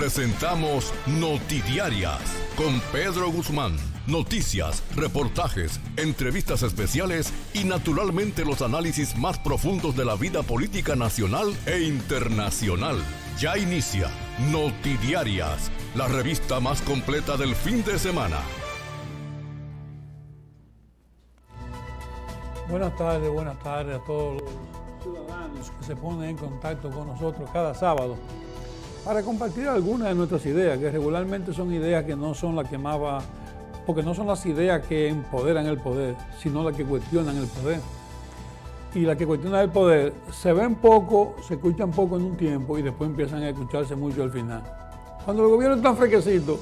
Presentamos Notidiarias con Pedro Guzmán. Noticias, reportajes, entrevistas especiales y naturalmente los análisis más profundos de la vida política nacional e internacional. Ya inicia Notidiarias, la revista más completa del fin de semana. Buenas tardes a todos los ciudadanos que se ponen en contacto con nosotros cada sábado para compartir algunas de nuestras ideas, que regularmente son ideas que no son las que más va, porque no son las ideas que empoderan el poder, sino las que cuestionan el poder. Y las que cuestionan el poder se ven poco, se escuchan poco en un tiempo y después empiezan a escucharse mucho al final. Cuando el gobierno está fresquecito,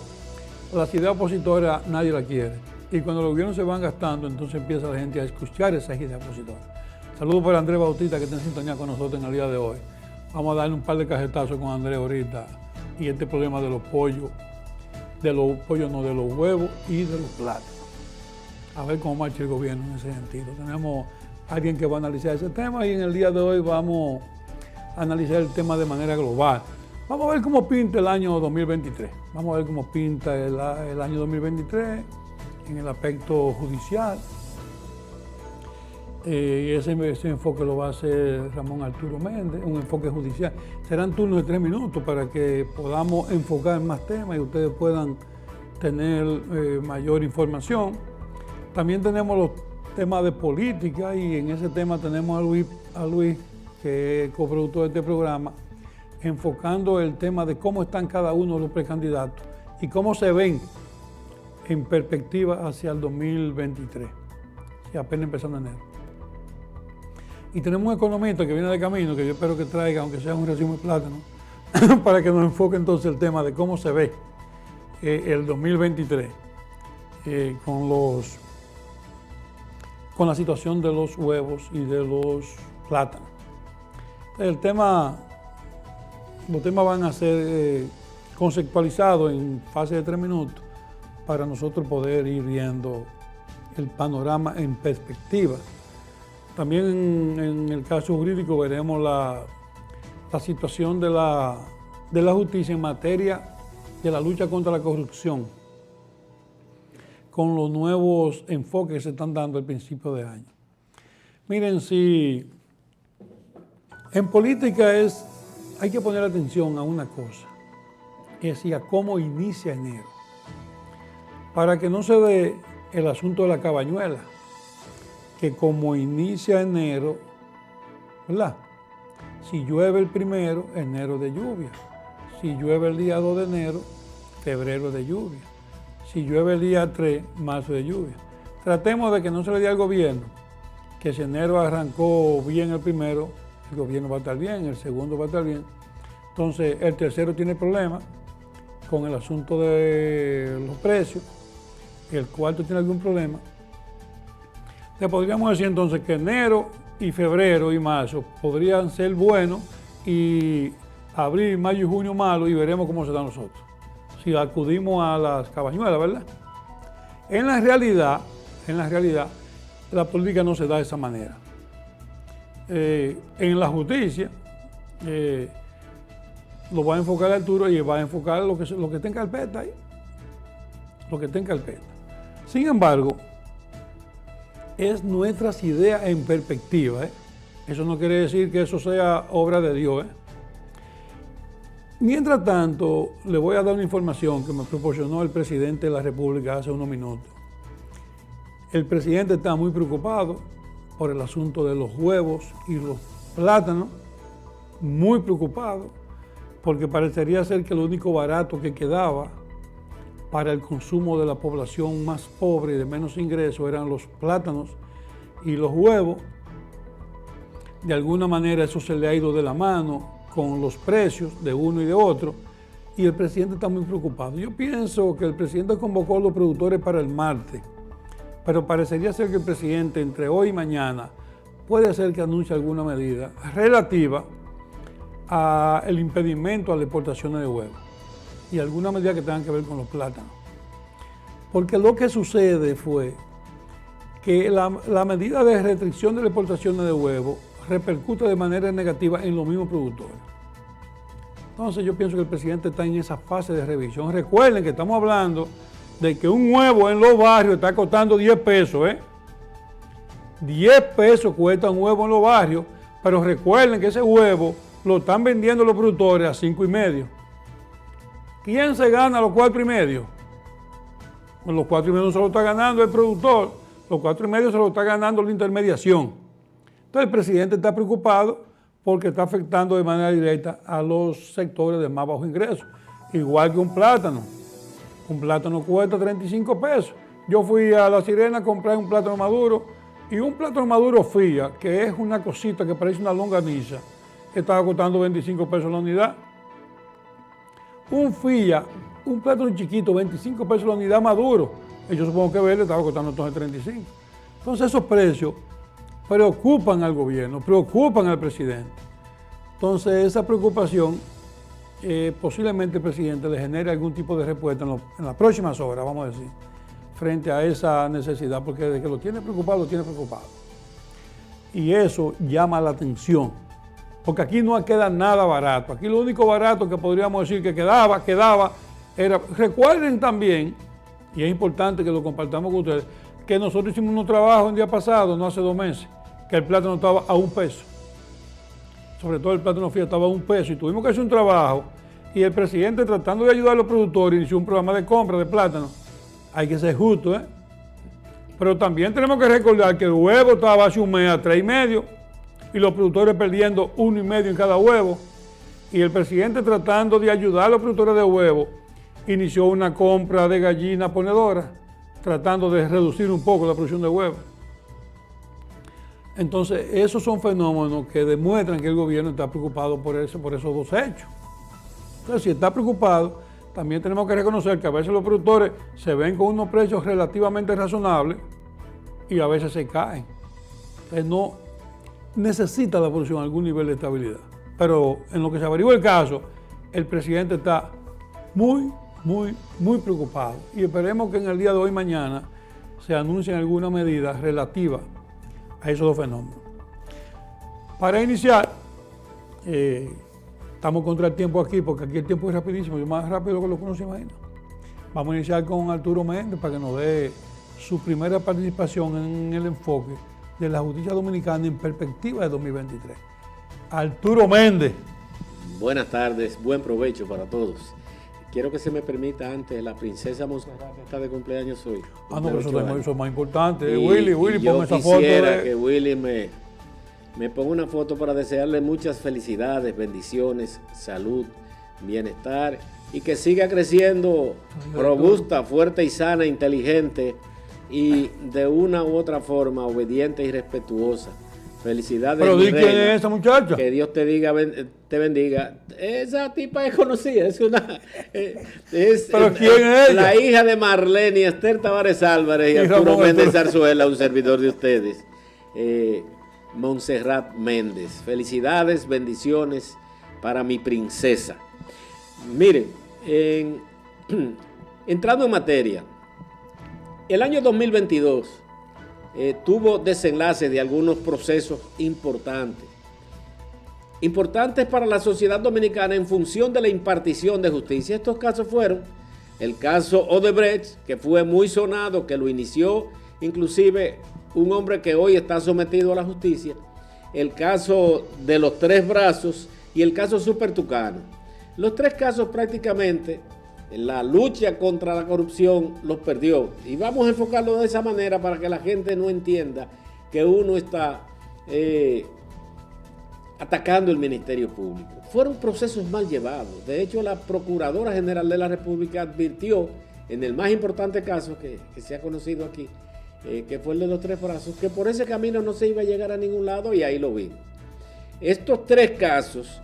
las ideas opositoras nadie las quiere. Y cuando los gobiernos se van gastando, entonces empieza la gente a escuchar esas ideas opositoras. Saludos para Andrés Bautista, que está en sintonía con nosotros en el día de hoy. Vamos a darle un par de cajetazos con Andrés ahorita y este problema de los pollos, de los huevos y de los plátanos. A ver cómo marcha el gobierno en ese sentido. Tenemos a alguien que va a analizar ese tema y en el día de hoy vamos a analizar el tema de manera global. Vamos a ver cómo pinta el año 2023. Vamos a ver cómo pinta el año 2023 en el aspecto judicial. Ese enfoque lo va a hacer Ramón Arturo Méndez, un enfoque judicial. Serán turnos de 3 minutos para que podamos enfocar más temas y ustedes puedan tener mayor información. También tenemos los temas de política y en ese tema tenemos a Luis, que es coproductor de este programa, enfocando el tema de cómo están cada uno de los precandidatos y cómo se ven en perspectiva hacia el 2023, y apenas empezando enero. Y tenemos un economista que viene de camino, que yo espero que traiga, aunque sea un racimo de plátano, para que nos enfoque entonces el tema de cómo se ve el 2023 con la situación de los huevos y de los plátanos. Los temas van a ser conceptualizados en fase de 3 minutos para nosotros poder ir viendo el panorama en perspectiva. También en el caso jurídico veremos la situación de la justicia en materia de la lucha contra la corrupción, con los nuevos enfoques que se están dando al principio de año. Miren, si en política hay que poner atención a una cosa, es decir, a cómo inicia enero, para que no se dé el asunto de la cabañuela, que como inicia enero, ¿verdad? Si llueve el 1, enero de lluvia. Si llueve el día 2 de enero, febrero de lluvia. Si llueve el día 3, marzo de lluvia. Tratemos de que no se le diga al gobierno que si enero arrancó bien el 1, el gobierno va a estar bien, el segundo va a estar bien. Entonces, el tercero tiene problemas con el asunto de los precios, el cuarto tiene algún problema. Le podríamos decir entonces que enero y febrero y marzo podrían ser buenos y abril, mayo y junio malos y veremos cómo se da nosotros. Si acudimos a las cabañuelas, ¿verdad? En la realidad, la política no se da de esa manera. En la justicia, lo va a enfocar Arturo y va a enfocar lo que está en carpeta ahí. Lo que está en carpeta. Sin embargo, es nuestras ideas en perspectiva. Eso no quiere decir que eso sea obra de Dios. Mientras tanto, le voy a dar una información que me proporcionó el presidente de la República hace unos minutos. El presidente está muy preocupado por el asunto de los huevos y los plátanos, muy preocupado, porque parecería ser que lo único barato que quedaba para el consumo de la población más pobre y de menos ingresos eran los plátanos y los huevos. De alguna manera eso se le ha ido de la mano con los precios de uno y de otro y el presidente está muy preocupado. Yo pienso que el presidente convocó a los productores para el martes, pero parecería ser que el presidente entre hoy y mañana puede ser que anuncie alguna medida relativa al impedimento a las exportaciones de huevos y alguna medida que tengan que ver con los plátanos. Porque lo que sucede fue que la medida de restricción de las exportaciones de huevos repercute de manera negativa en los mismos productores. Entonces yo pienso que el presidente está en esa fase de revisión. Recuerden que estamos hablando de que un huevo en los barrios está costando 10 pesos, 10 pesos cuesta un huevo en los barrios, pero recuerden que ese huevo lo están vendiendo los productores a 5.5. ¿Quién se gana los 4.5? Pues los 4.5 se lo está ganando el productor, los 4.5 se lo está ganando la intermediación. Entonces el presidente está preocupado porque está afectando de manera directa a los sectores de más bajo ingreso. Igual que un plátano. Un plátano cuesta 35 pesos. Yo fui a La Sirena a comprar un plátano maduro y un plátano maduro FIA, que es una cosita que parece una longaniza, estaba costando 25 pesos la unidad. Un FIA, un plátano chiquito, 25 pesos la unidad maduro. Y yo supongo que verde estaba costando entonces 35. Entonces esos precios preocupan al gobierno, preocupan al presidente. Entonces esa preocupación posiblemente el presidente le genere algún tipo de respuesta en las próximas horas, vamos a decir, frente a esa necesidad, porque desde que lo tiene preocupado, lo tiene preocupado. Y eso llama la atención, porque aquí no queda nada barato. Aquí lo único barato que podríamos decir que quedaba, era, recuerden también, y es importante que lo compartamos con ustedes, que nosotros hicimos unos trabajos el día pasado, no hace 2 meses, que el plátano estaba a 1 peso. Sobre todo el plátano FIA estaba a 1 peso y tuvimos que hacer un trabajo y el presidente, tratando de ayudar a los productores, inició un programa de compra de plátano. Hay que ser justo, Pero también tenemos que recordar que el huevo estaba hace un mes a 3.5 y los productores perdiendo 1.5 en cada huevo. Y el presidente, tratando de ayudar a los productores de huevo, inició una compra de gallinas ponedoras, tratando de reducir un poco la producción de huevos. Entonces, esos son fenómenos que demuestran que el gobierno está preocupado por esos 2 hechos. Entonces, si está preocupado, también tenemos que reconocer que a veces los productores se ven con unos precios relativamente razonables y a veces se caen. Entonces, no necesita la producción algún nivel de estabilidad. Pero en lo que se averigua el caso, el presidente está muy preocupado. Y esperemos que en el día de hoy, mañana, se anuncien alguna medida relativa a esos 2 fenómenos. Para iniciar, estamos contra el tiempo aquí, porque aquí el tiempo es rapidísimo, y más rápido que lo que uno se imagina. Vamos a iniciar con Arturo Méndez para que nos dé su primera participación en el enfoque de la justicia dominicana en perspectiva de 2023. Arturo Méndez. Buenas tardes, buen provecho para todos. Quiero que se me permita antes, la princesa Montserrat está de cumpleaños hoy. No, pero eso es más importante. Y Willy, ponme esa foto. Yo quisiera que Willy me ponga una foto para desearle muchas felicidades, bendiciones, salud, bienestar y que siga creciendo robusta, fuerte y sana, inteligente y de una u otra forma obediente y respetuosa. Felicidades. Pero di quién es esa muchacha. Que Dios te diga, te bendiga. Esa tipa es conocida, es una. ¿Pero quién es ella? La hija de Marlene Esther Tavares Álvarez y Arturo Méndez Zarzuela, un servidor de ustedes. Montserrat Méndez. Felicidades, bendiciones para mi princesa. Miren, entrando en materia, el año 2022 tuvo desenlace de algunos procesos importantes para la sociedad dominicana en función de la impartición de justicia. Estos casos fueron el caso Odebrecht, que fue muy sonado, que lo inició inclusive un hombre que hoy está sometido a la justicia, el caso de los 3 brazos y el caso Super Tucano. Los 3 casos prácticamente la lucha contra la corrupción los perdió. Y vamos a enfocarlo de esa manera para que la gente no entienda que uno está atacando el Ministerio Público. Fueron procesos mal llevados. De hecho, la Procuradora General de la República advirtió en el más importante caso que se ha conocido aquí, que fue el de los 3 brazos, que por ese camino no se iba a llegar a ningún lado y ahí lo vimos. Estos 3 casos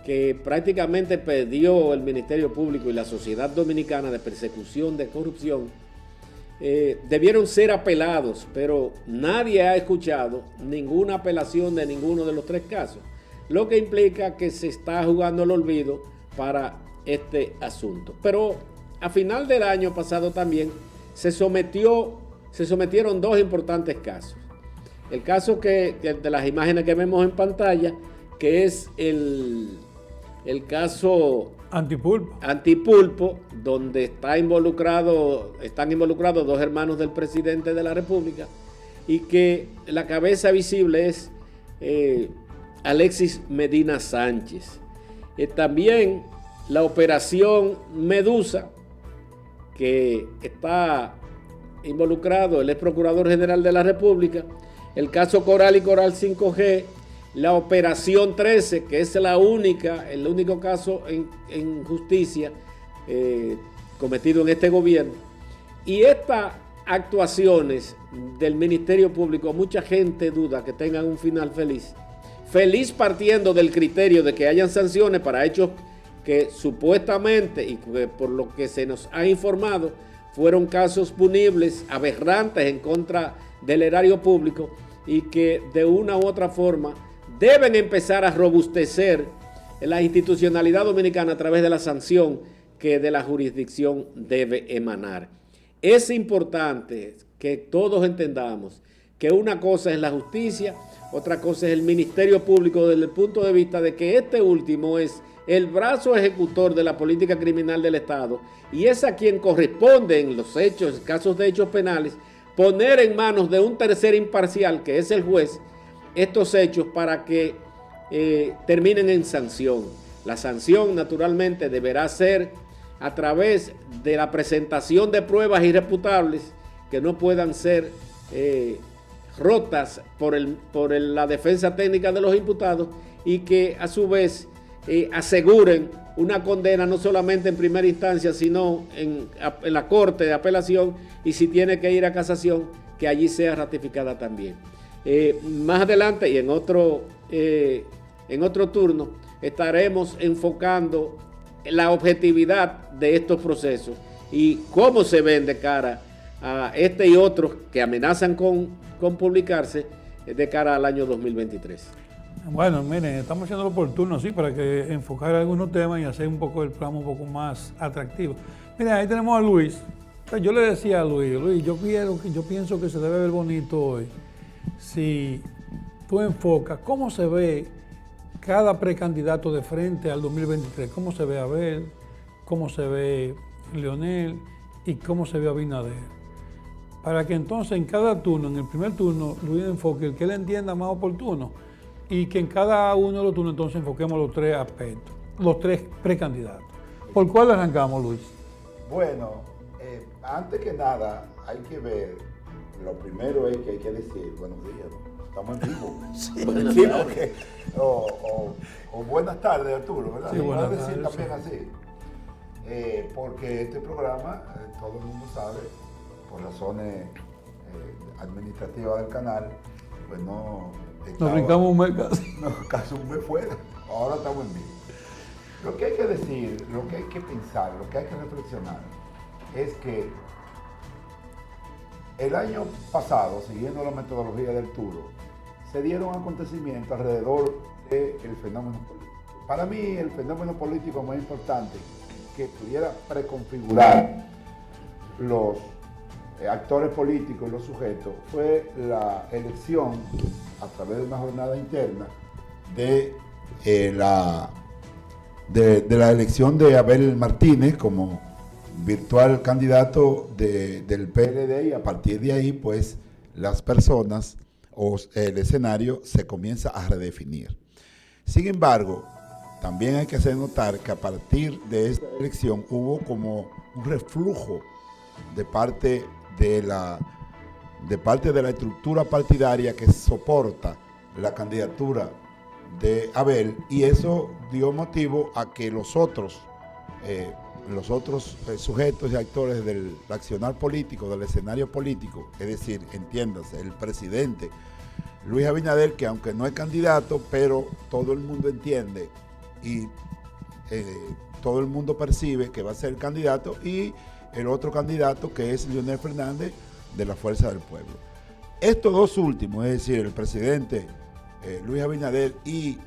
que prácticamente perdió el Ministerio Público y la sociedad dominicana de persecución de corrupción, debieron ser apelados, pero nadie ha escuchado ninguna apelación de ninguno de los 3 casos, lo que implica que se está jugando el olvido para este asunto. Pero a final del año pasado también se sometieron 2 importantes casos. El caso de las imágenes que vemos en pantalla, que es el el caso Antipulpo, donde están involucrados 2 hermanos del presidente de la República, y que la cabeza visible es Alexis Medina Sánchez. También la operación Medusa, que está involucrado el ex procurador general de la República, el caso Coral y Coral 5G, la operación 13, que es el único caso en justicia cometido en este gobierno. Y estas actuaciones del Ministerio Público, mucha gente duda que tengan un final feliz. Feliz partiendo del criterio de que hayan sanciones para hechos que supuestamente, y que por lo que se nos ha informado, fueron casos punibles, aberrantes en contra del erario público, y que de una u otra forma deben empezar a robustecer la institucionalidad dominicana a través de la sanción que de la jurisdicción debe emanar. Es importante que todos entendamos que una cosa es la justicia, otra cosa es el Ministerio Público, desde el punto de vista de que este último es el brazo ejecutor de la política criminal del Estado, y es a quien corresponde en los hechos, casos de hechos penales, poner en manos de un tercer imparcial, que es el juez, estos hechos para que terminen en sanción. La sanción, naturalmente, deberá ser a través de la presentación de pruebas irrefutables que no puedan ser rotas por la defensa técnica de los imputados, y que a su vez aseguren una condena no solamente en primera instancia, sino en la Corte de Apelación, y si tiene que ir a casación, que allí sea ratificada también. Más adelante y en otro turno estaremos enfocando la objetividad de estos procesos y cómo se ven de cara a este y otros que amenazan con publicarse de cara al año 2023. Bueno, miren, estamos haciendo lo oportuno, sí, para que enfocar algunos temas y hacer un poco el programa un poco más atractivo. Miren, ahí tenemos a Luis. Yo le decía a Luis, yo pienso que se debe ver bonito hoy si tú enfocas cómo se ve cada precandidato de frente al 2023, cómo se ve Abel, cómo se ve Leonel y cómo se ve Abinader. Para que entonces en cada turno, en el primer turno, Luis enfoque el que él entienda más oportuno, y que en cada uno de los turnos entonces enfoquemos los 3 aspectos, los 3 precandidatos. ¿Por cuál arrancamos, Luis? Bueno, antes que nada hay que ver, lo primero es que hay que decir buenos días, ¿no? Estamos en vivo. Sí, buenas tardes. Porque, o buenas tardes, Arturo, ¿verdad? Sí, buenas puedes decir tardes, también así. Porque este programa, todo el mundo sabe, por razones administrativas del canal, pues no... Nos brincamos un mes casi. No, casi un mes fuera. Ahora estamos en vivo. Lo que hay que decir, lo que hay que pensar, lo que hay que reflexionar es que el año pasado, siguiendo la metodología del Arturo, se dieron acontecimientos alrededor del fenómeno político. Para mí, el fenómeno político más importante que pudiera preconfigurar los actores políticos y los sujetos fue la elección, a través de una jornada interna, de la elección de Abel Martínez como virtual candidato del PLD, y a partir de ahí pues las personas o el escenario se comienza a redefinir. Sin embargo, también hay que hacer notar que a partir de esta elección hubo como un reflujo de parte de la estructura partidaria que soporta la candidatura de Abel, y eso dio motivo a que los otros sujetos y actores del accionar político, del escenario político, es decir, entiéndase, el presidente Luis Abinader, que aunque no es candidato, pero todo el mundo entiende y todo el mundo percibe que va a ser el candidato, y el otro candidato que es Leonel Fernández de la Fuerza del Pueblo. Estos dos últimos, es decir, el presidente Luis Abinader y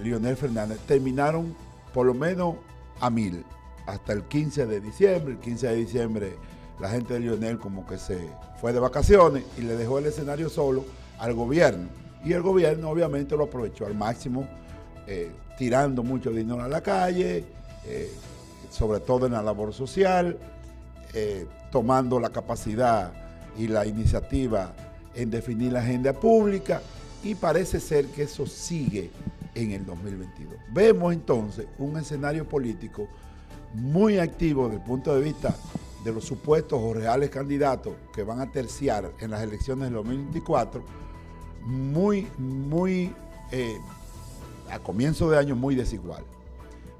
Leonel Fernández, terminaron por lo menos a 1000 hasta el 15 de diciembre. El 15 de diciembre la gente de Leonel como que se fue de vacaciones y le dejó el escenario solo al gobierno, y el gobierno obviamente lo aprovechó al máximo tirando mucho dinero a la calle, sobre todo en la labor social, tomando la capacidad y la iniciativa en definir la agenda pública, y parece ser que eso sigue en el 2022. Vemos entonces un escenario político muy activo desde el punto de vista de los supuestos o reales candidatos que van a terciar en las elecciones del 2024, a comienzo de año muy desigual.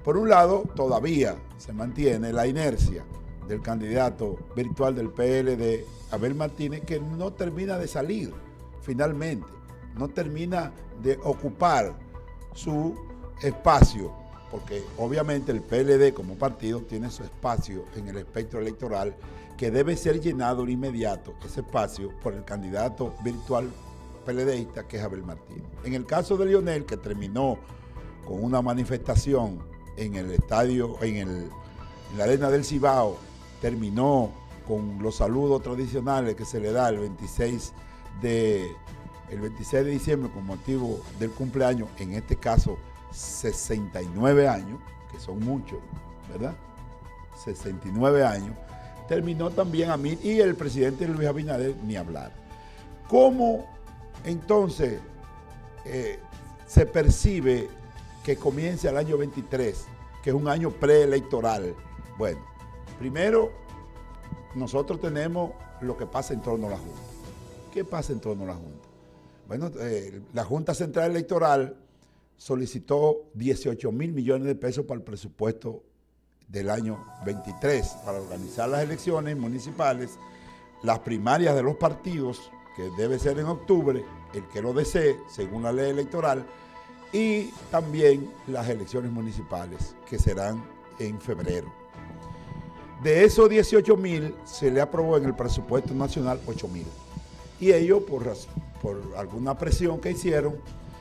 Por un lado, todavía se mantiene la inercia del candidato virtual del PLD, Abel Martínez, que no termina de salir finalmente, no termina de ocupar su espacio, porque obviamente el PLD como partido tiene su espacio en el espectro electoral que debe ser llenado de inmediato, ese espacio, por el candidato virtual PLDista, que es Abel Martínez. En el caso de Lionel, que terminó con una manifestación en el estadio, en la arena del Cibao, terminó con los saludos tradicionales que se le da el 26 de diciembre con motivo del cumpleaños, en este caso 69 años, que son muchos, ¿verdad? 69 años, terminó también a mí, y el presidente Luis Abinader ni hablar. ¿Cómo entonces se percibe que comience el año 23, que es un año preelectoral? Bueno, primero, nosotros tenemos lo que pasa en torno a la Junta. ¿Qué pasa en torno a la Junta? Bueno, la Junta Central Electoral solicitó 18 mil millones de pesos para el presupuesto del año 23, para organizar las elecciones municipales, las primarias de los partidos, que debe ser en octubre, el que lo desee, según la ley electoral, y también las elecciones municipales, que serán en febrero. De esos 18 mil, se le aprobó en el presupuesto nacional 8 mil. Y ellos, por alguna presión que hicieron,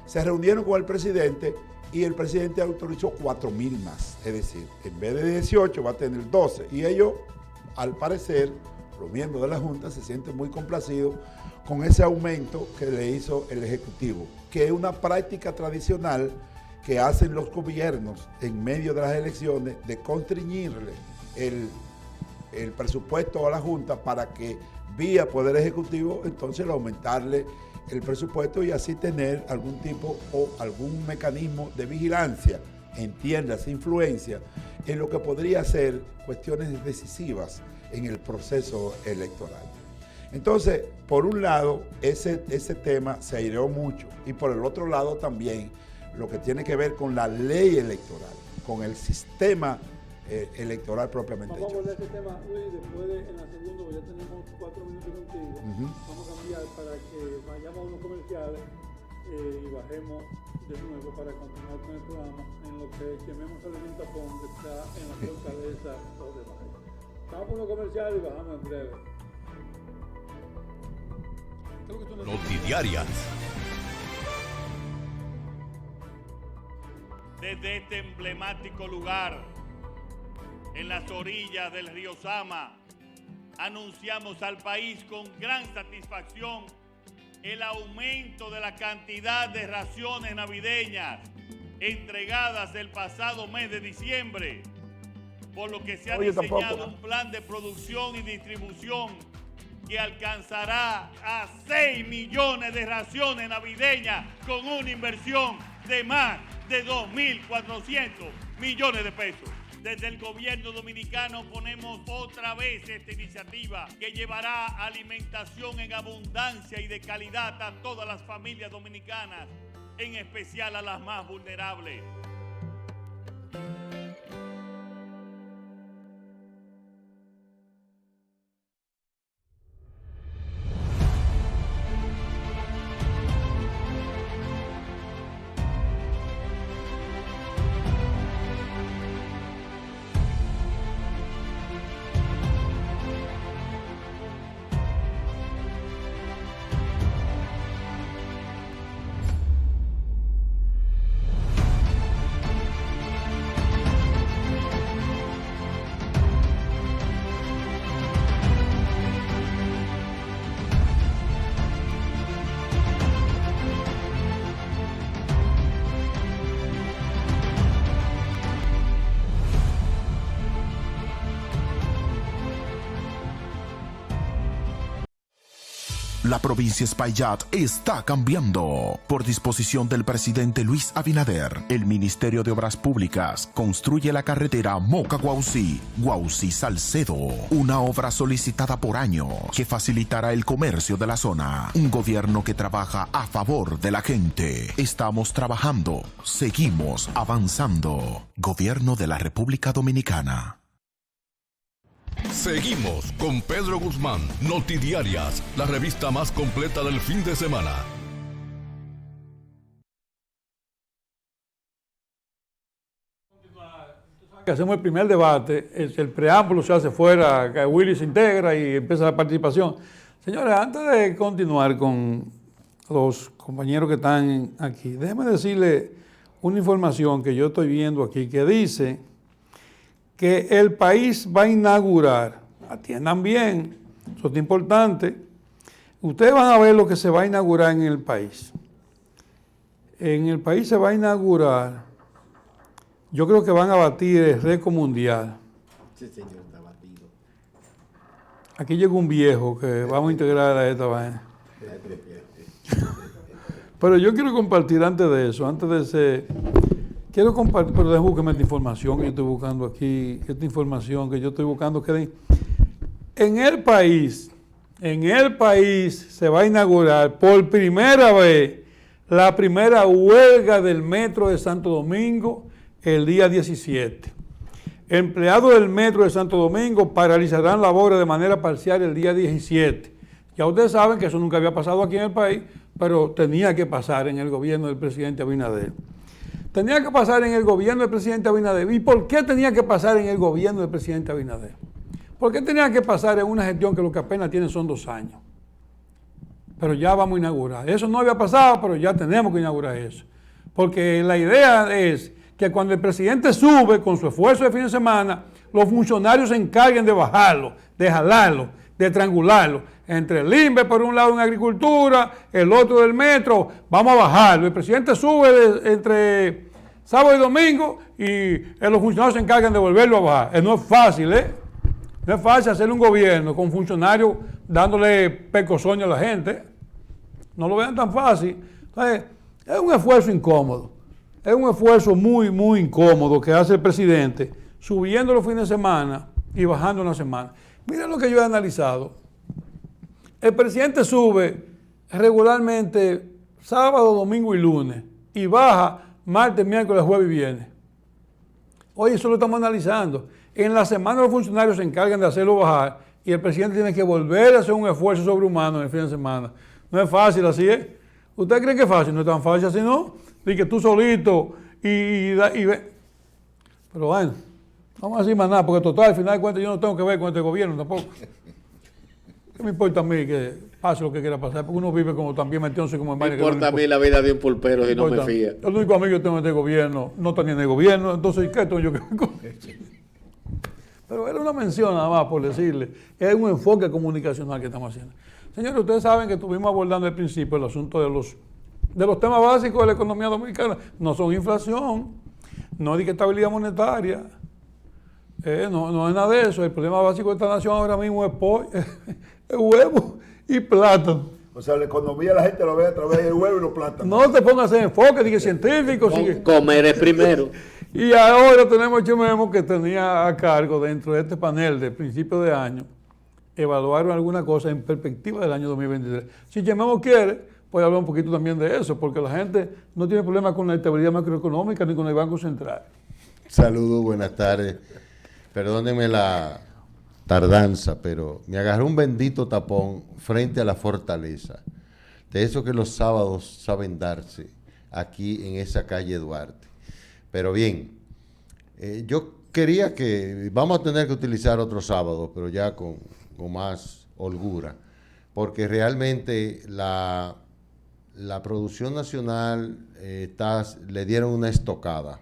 se reunieron con el presidente, y el presidente autorizó 4 mil más. Es decir, en vez de 18 va a tener 12. Y ellos, al parecer, los miembros de la Junta se sienten muy complacidos con ese aumento que le hizo el Ejecutivo, que es una práctica tradicional que hacen los gobiernos en medio de las elecciones, de constreñirle el presupuesto a la Junta para que vía Poder Ejecutivo entonces aumentarle el presupuesto y así tener algún tipo o algún mecanismo de vigilancia, entiéndase, influencia en lo que podría ser cuestiones decisivas en el proceso electoral. Entonces, por un lado, ese tema se aireó mucho, y por el otro lado también lo que tiene que ver con la ley electoral, con el sistema electoral propiamente hecho. Vamos a hablar de ese tema, Luis, después en la segunda, ya tenemos 4 minutos contigo. Vamos a cambiar para que vayamos a unos comerciales y bajemos de nuevo para continuar con el programa en lo que quememos el tapón que está en la fortaleza o de Mayo. Vamos a unos comerciales y bajamos en breve. Notidiarias. Desde este emblemático lugar, en las orillas del río Sama, anunciamos al país con gran satisfacción el aumento de la cantidad de raciones navideñas entregadas el pasado mes de diciembre, por lo que se ha diseñado un plan de producción y distribución que alcanzará a 6 millones de raciones navideñas con una inversión de más de 2.400 millones de pesos. Desde el gobierno dominicano ponemos otra vez esta iniciativa que llevará alimentación en abundancia y de calidad a todas las familias dominicanas, en especial a las más vulnerables. La provincia Espaillat está cambiando. Por disposición del presidente Luis Abinader, el Ministerio de Obras Públicas construye la carretera Moca-Guaucí, Guaucí-Salcedo, una obra solicitada por años que facilitará el comercio de la zona. Un gobierno que trabaja a favor de la gente. Estamos trabajando, seguimos avanzando. Gobierno de la República Dominicana. Seguimos con Pedro Guzmán, Notidiarias, la revista más completa del fin de semana. Que hacemos el primer debate, el preámbulo se hace fuera, que Willy se integra y empieza la participación. Señores, antes de continuar con los compañeros que están aquí, déjenme decirle una información que yo estoy viendo aquí, que dice que el país va a inaugurar, atiendan bien, eso es importante, ustedes van a ver lo que se va a inaugurar en el país. En el país se va a inaugurar, yo creo que van a batir el récord mundial. Sí, señor, está batido. Aquí llegó un viejo que vamos a integrar a esta vaina. Pero yo quiero compartir antes de eso, antes de ese... Quiero compartir, pero déjame buscarme esta información que yo estoy buscando aquí, esta información que yo estoy buscando. En el país se va a inaugurar por primera vez la primera huelga del Metro de Santo Domingo el día 17. Empleados del Metro de Santo Domingo paralizarán labores de manera parcial el día 17. Ya ustedes saben que eso nunca había pasado aquí en el país, pero tenía que pasar en el gobierno del presidente Abinader. Tenía que pasar en el gobierno del presidente Abinader. ¿Y por qué tenía que pasar en el gobierno del presidente Abinader? ¿Por qué tenía que pasar en una gestión que lo que apenas tiene son 2 años? Pero ya vamos a inaugurar. Eso no había pasado, pero ya tenemos que inaugurar eso. Porque la idea es que cuando el presidente sube con su esfuerzo de fin de semana, los funcionarios se encarguen de bajarlo, de jalarlo, de triangularlo. Entre el INVE, por un lado en agricultura, el otro del metro, vamos a bajarlo. El presidente sube entre sábado y domingo y los funcionarios se encargan de volverlo a bajar. No es fácil, ¿eh? No es fácil hacer un gobierno con funcionarios dándole pecosoño a la gente. No lo vean tan fácil. Entonces, es un esfuerzo incómodo. Es un esfuerzo muy, muy incómodo que hace el presidente, subiendo los fines de semana y bajando una semana. Miren lo que yo he analizado. El presidente sube regularmente sábado, domingo y lunes y baja martes, miércoles, jueves y viernes. Oye, eso lo estamos analizando. En la semana los funcionarios se encargan de hacerlo bajar y el presidente tiene que volver a hacer un esfuerzo sobrehumano en el fin de semana. No es fácil, así es. ¿Usted cree que es fácil? No es tan fácil así, ¿no? Y que tú solito y ve. Pero bueno, vamos a decir más nada, porque total, al final de cuentas yo no tengo que ver con este gobierno tampoco. ¿Qué me importa a mí que pase lo que quiera pasar? Porque uno vive como también metiéndose como en vaina. Me importa a mí la vida de un pulpero si no me fía. El único amigo que tengo en este gobierno no está ni en el gobierno, entonces ¿qué tengo yo que ver con eso? Pero era una mención nada más por decirle, es un enfoque comunicacional que estamos haciendo. Señores, ustedes saben que estuvimos abordando al principio el asunto de los temas básicos de la economía dominicana. No son inflación, no es de estabilidad monetaria, no es nada de eso. El problema básico de esta nación ahora mismo es huevo y plátano. O sea, la economía la gente lo ve a través del huevo y los plátanos. No te pongas en enfoque, dije científico. Comer es primero. Y ahora tenemos a Chimemo que tenía a cargo dentro de este panel de principio de año evaluar alguna cosa en perspectiva del año 2023. Si Chimemo quiere, puede hablar un poquito también de eso, porque la gente no tiene problema con la estabilidad macroeconómica ni con el Banco Central. Saludos, buenas tardes. Perdónenme la tardanza, pero me agarró un bendito tapón frente a la fortaleza. De eso que los sábados saben darse aquí en esa calle Duarte. Pero bien, yo quería que, vamos a tener que utilizar otro sábado, pero ya con más holgura, porque realmente la producción nacional le dieron una estocada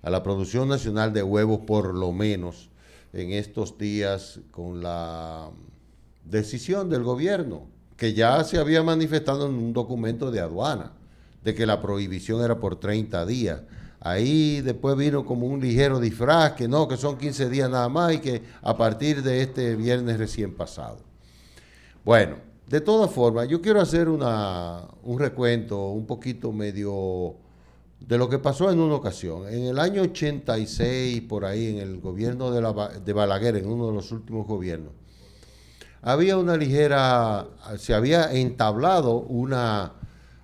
a la producción nacional de huevos, por lo menos en estos días, con la decisión del gobierno, que ya se había manifestado en un documento de aduana, de que la prohibición era por 30 días. Ahí después vino como un ligero disfraz, que no, que son 15 días nada más y que a partir de este viernes recién pasado. Bueno, De todas formas, yo quiero hacer un recuento un poquito medio de lo que pasó en una ocasión. En el año 86, por ahí, en el gobierno de Balaguer, en uno de los últimos gobiernos,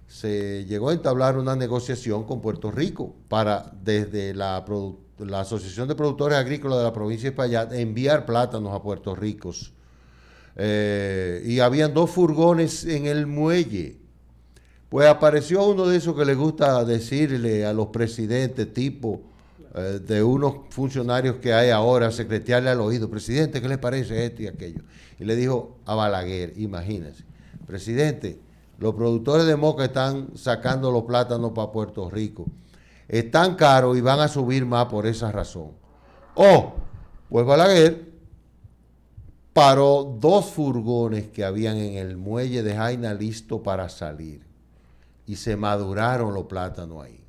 se llegó a entablar una negociación con Puerto Rico para, desde la Asociación de Productores Agrícolas de la provincia de Espaillat, enviar plátanos a Puerto Rico. Y habían 2 furgones en el muelle. Pues apareció uno de esos que le gusta decirle a los presidentes, tipo de unos funcionarios que hay ahora, secretearle al oído: presidente, ¿qué le parece esto y aquello? Y le dijo a Balaguer, imagínense: presidente, los productores de Moca están sacando los plátanos para Puerto Rico. Están caros y van a subir más por esa razón. Pues Balaguer paró 2 furgones que habían en el muelle de Jaina listo para salir. Y se maduraron los plátanos ahí.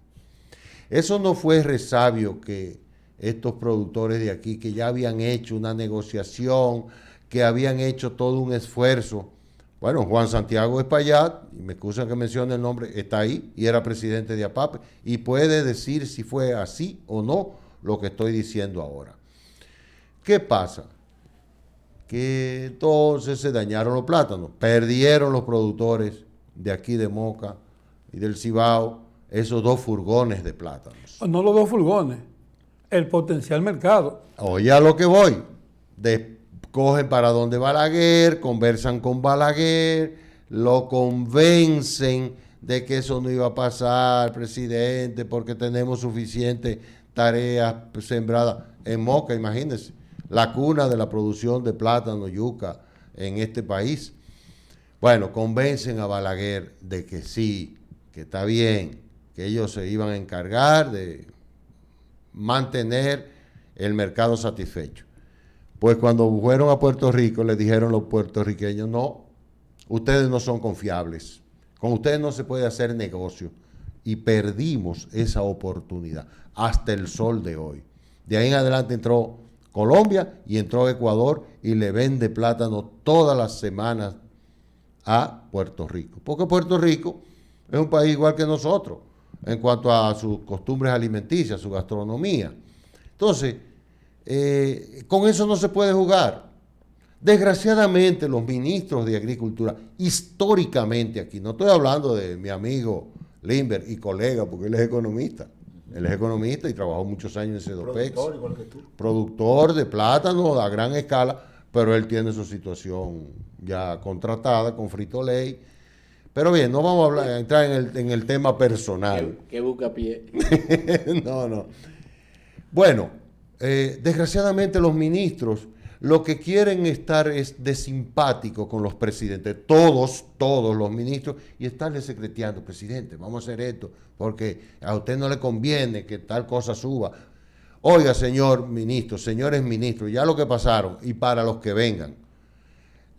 Eso no fue resabio que estos productores de aquí, que ya habían hecho una negociación, que habían hecho todo un esfuerzo. Bueno, Juan Santiago Espaillat, y me excusan que mencione el nombre, está ahí y era presidente de APAPE y puede decir si fue así o no lo que estoy diciendo ahora. ¿Qué pasa? Que entonces se dañaron los plátanos, perdieron los productores de aquí de Moca y del Cibao esos 2 furgones de plátanos. No los 2 furgones, el potencial mercado. Oye, a lo que voy. Cogen para donde Balaguer, conversan con Balaguer, lo convencen de que eso no iba a pasar, presidente, porque tenemos suficientes tareas sembradas en Moca, imagínense, la cuna de la producción de plátano, yuca en este país. Bueno, convencen a Balaguer de que sí, que está bien, que ellos se iban a encargar de mantener el mercado satisfecho. Pues cuando fueron a Puerto Rico, les dijeron los puertorriqueños: no, ustedes no son confiables, con ustedes no se puede hacer negocio. Y perdimos esa oportunidad hasta el sol de hoy. De ahí en adelante entró Colombia y entró Ecuador y le vende plátano todas las semanas a Puerto Rico. Porque Puerto Rico es un país igual que nosotros en cuanto a sus costumbres alimenticias, su gastronomía. Entonces, con eso no se puede jugar. Desgraciadamente, los ministros de Agricultura, históricamente aquí, no estoy hablando de mi amigo Limber y colega, porque él es economista. Él es economista y trabajó muchos años en Sedopex. Productor, igual que tú. Productor de plátano a gran escala, pero él tiene su situación ya contratada con Frito-Lay. Pero bien, no vamos a entrar en el tema personal. ¿Qué buscapié? No. Bueno, desgraciadamente los ministros lo que quieren estar es de simpático con los presidentes, todos los ministros, y estarle secreteando: presidente, vamos a hacer esto, porque a usted no le conviene que tal cosa suba. Oiga, señor ministro, señores ministros, ya lo que pasaron, y para los que vengan,